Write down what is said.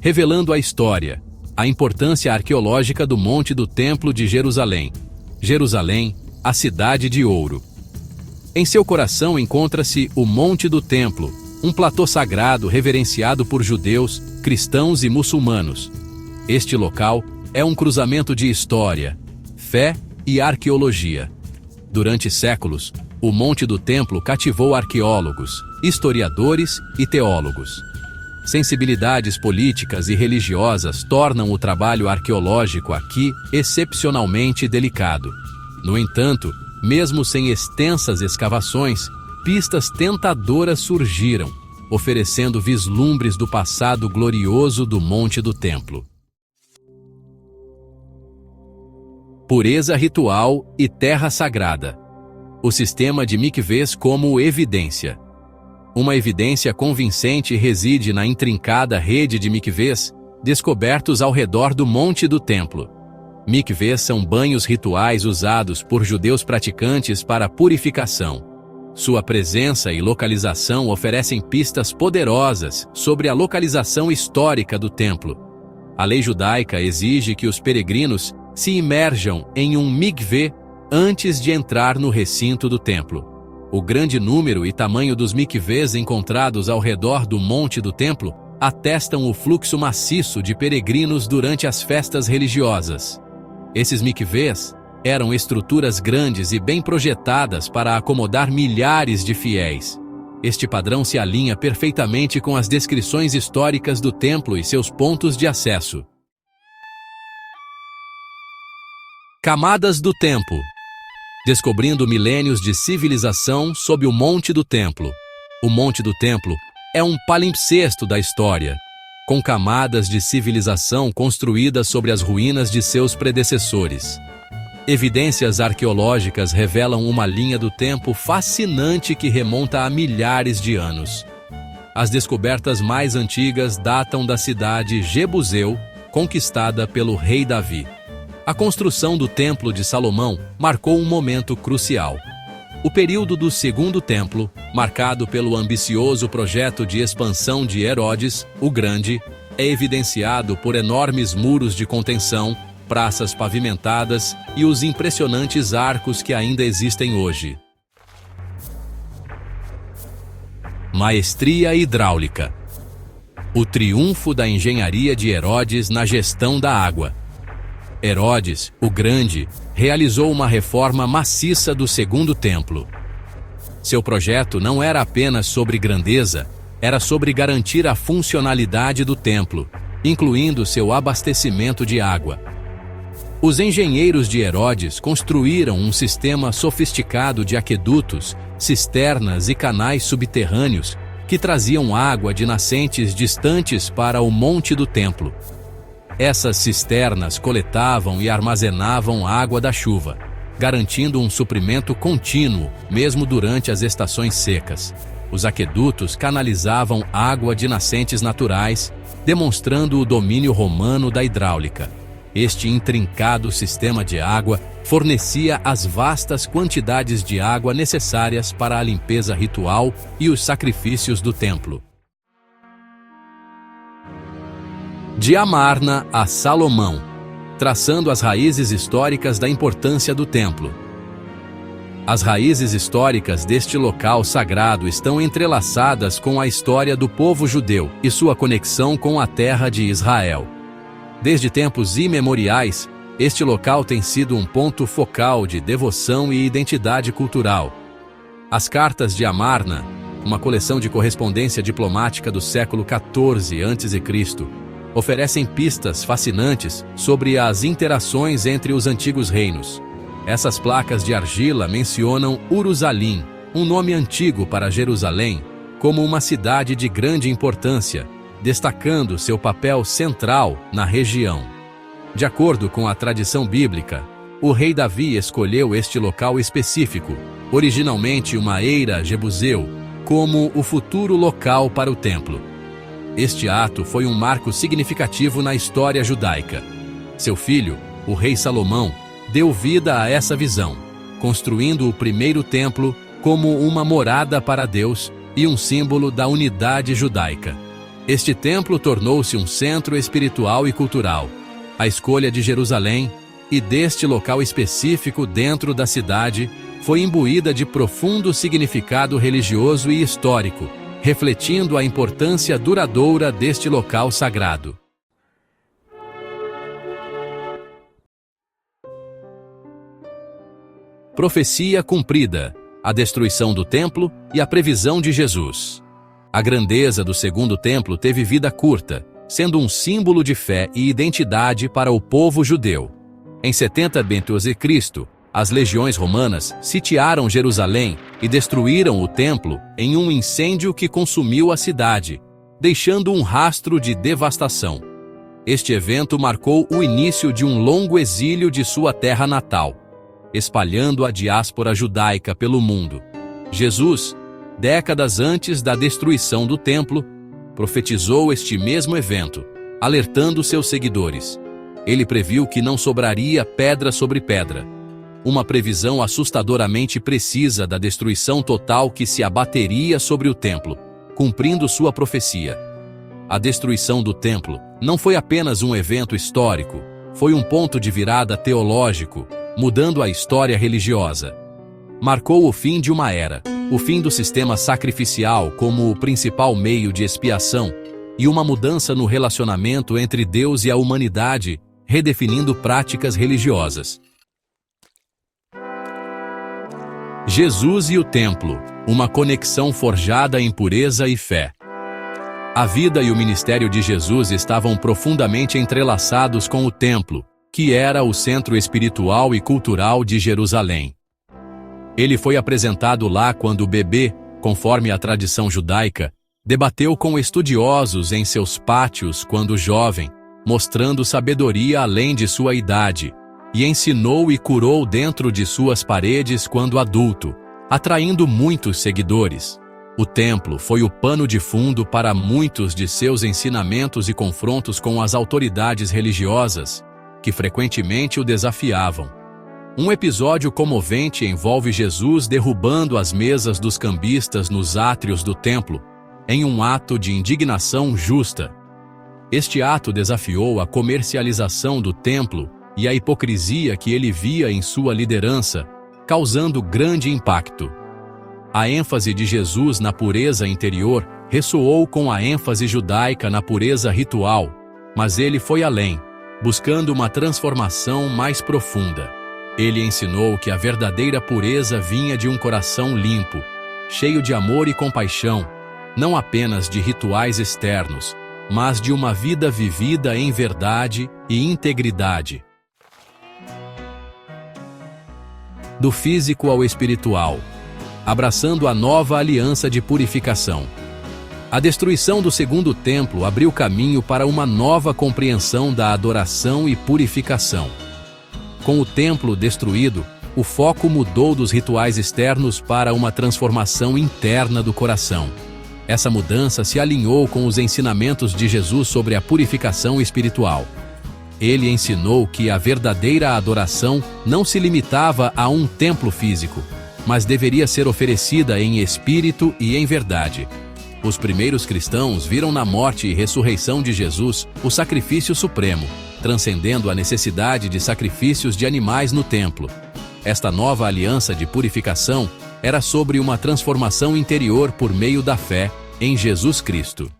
revelando a história, a importância arqueológica do Monte do Templo de Jerusalém. Jerusalém, a cidade de ouro. Em seu coração encontra-se o Monte do Templo, um platô sagrado reverenciado por judeus, cristãos e muçulmanos. Este local é um cruzamento de história, fé e arqueologia. Durante séculos, o Monte do Templo cativou arqueólogos, historiadores e teólogos. Sensibilidades políticas e religiosas tornam o trabalho arqueológico aqui excepcionalmente delicado. No entanto, mesmo sem extensas escavações, pistas tentadoras surgiram, oferecendo vislumbres do passado glorioso do Monte do Templo. Pureza ritual e terra sagrada. O sistema de mikvês como evidência. Uma evidência convincente reside na intrincada rede de mikvês descobertos ao redor do Monte do Templo. Mikvês são banhos rituais usados por judeus praticantes para purificação. Sua presença e localização oferecem pistas poderosas sobre a localização histórica do templo. A lei judaica exige que os peregrinos se imerjam em um mikvê antes de entrar no recinto do templo. O grande número e tamanho dos mikvês encontrados ao redor do Monte do Templo atestam o fluxo maciço de peregrinos durante as festas religiosas. Esses mikvês eram estruturas grandes e bem projetadas para acomodar milhares de fiéis. Este padrão se alinha perfeitamente com as descrições históricas do templo e seus pontos de acesso. Camadas do tempo. Descobrindo milênios de civilização sob o Monte do Templo. O Monte do Templo é um palimpsesto da história, com camadas de civilização construídas sobre as ruínas de seus predecessores. Evidências arqueológicas revelam uma linha do tempo fascinante que remonta a milhares de anos. As descobertas mais antigas datam da cidade Jebuseu, conquistada pelo rei Davi. A construção do Templo de Salomão marcou um momento crucial. O período do Segundo Templo, marcado pelo ambicioso projeto de expansão de Herodes, o Grande, é evidenciado por enormes muros de contenção, praças pavimentadas e os impressionantes arcos que ainda existem hoje. Maestria hidráulica. O triunfo da engenharia de Herodes na gestão da água. Herodes, o Grande, realizou uma reforma maciça do Segundo Templo. Seu projeto não era apenas sobre grandeza, era sobre garantir a funcionalidade do templo, incluindo seu abastecimento de água. Os engenheiros de Herodes construíram um sistema sofisticado de aquedutos, cisternas e canais subterrâneos que traziam água de nascentes distantes para o Monte do Templo. Essas cisternas coletavam e armazenavam água da chuva, garantindo um suprimento contínuo, mesmo durante as estações secas. Os aquedutos canalizavam água de nascentes naturais, demonstrando o domínio romano da hidráulica. Este intrincado sistema de água fornecia as vastas quantidades de água necessárias para a limpeza ritual e os sacrifícios do templo. De Amarna a Salomão, traçando as raízes históricas da importância do templo. As raízes históricas deste local sagrado estão entrelaçadas com a história do povo judeu e sua conexão com a terra de Israel. Desde tempos imemoriais, este local tem sido um ponto focal de devoção e identidade cultural. As Cartas de Amarna, uma coleção de correspondência diplomática do século XIV a.C., oferecem pistas fascinantes sobre as interações entre os antigos reinos. Essas placas de argila mencionam Urusalim, um nome antigo para Jerusalém, como uma cidade de grande importância, destacando seu papel central na região. De acordo com a tradição bíblica, o rei Davi escolheu este local específico, originalmente uma eira Jebuseu, como o futuro local para o templo. Este ato foi um marco significativo na história judaica. Seu filho, o rei Salomão, deu vida a essa visão, construindo o primeiro templo como uma morada para Deus e um símbolo da unidade judaica. Este templo tornou-se um centro espiritual e cultural. A escolha de Jerusalém, e deste local específico dentro da cidade, foi imbuída de profundo significado religioso e histórico, refletindo a importância duradoura deste local sagrado. Profecia cumprida: a destruição do templo e a previsão de Jesus. A grandeza do segundo templo teve vida curta, sendo um símbolo de fé e identidade para o povo judeu. Em 70 d.C., as legiões romanas sitiaram Jerusalém e destruíram o templo em um incêndio que consumiu a cidade, deixando um rastro de devastação. Este evento marcou o início de um longo exílio de sua terra natal, espalhando a diáspora judaica pelo mundo. Jesus, décadas antes da destruição do templo, profetizou este mesmo evento, alertando seus seguidores. Ele previu que não sobraria pedra sobre pedra, uma previsão assustadoramente precisa da destruição total que se abateria sobre o templo, cumprindo sua profecia. A destruição do templo não foi apenas um evento histórico, foi um ponto de virada teológico, mudando a história religiosa. Marcou o fim de uma era, o fim do sistema sacrificial como o principal meio de expiação, e uma mudança no relacionamento entre Deus e a humanidade, redefinindo práticas religiosas. Jesus e o templo, uma conexão forjada em pureza e fé. A vida e o ministério de Jesus estavam profundamente entrelaçados com o templo, que era o centro espiritual e cultural de Jerusalém. Ele foi apresentado lá quando bebê, conforme a tradição judaica, debateu com estudiosos em seus pátios quando jovem, mostrando sabedoria além de sua idade, e ensinou e curou dentro de suas paredes quando adulto, atraindo muitos seguidores. O templo foi o pano de fundo para muitos de seus ensinamentos e confrontos com as autoridades religiosas, que frequentemente o desafiavam. Um episódio comovente envolve Jesus derrubando as mesas dos cambistas nos átrios do templo, em um ato de indignação justa. Este ato desafiou a comercialização do templo e a hipocrisia que ele via em sua liderança, causando grande impacto. A ênfase de Jesus na pureza interior ressoou com a ênfase judaica na pureza ritual, mas ele foi além, buscando uma transformação mais profunda. Ele ensinou que a verdadeira pureza vinha de um coração limpo, cheio de amor e compaixão, não apenas de rituais externos, mas de uma vida vivida em verdade e integridade. Do físico ao espiritual, abraçando a nova aliança de purificação. A destruição do segundo templo abriu caminho para uma nova compreensão da adoração e purificação. Com o templo destruído, o foco mudou dos rituais externos para uma transformação interna do coração. Essa mudança se alinhou com os ensinamentos de Jesus sobre a purificação espiritual. Ele ensinou que a verdadeira adoração não se limitava a um templo físico, mas deveria ser oferecida em espírito e em verdade. Os primeiros cristãos viram na morte e ressurreição de Jesus o sacrifício supremo, transcendendo a necessidade de sacrifícios de animais no templo. Esta nova aliança de purificação era sobre uma transformação interior por meio da fé em Jesus Cristo.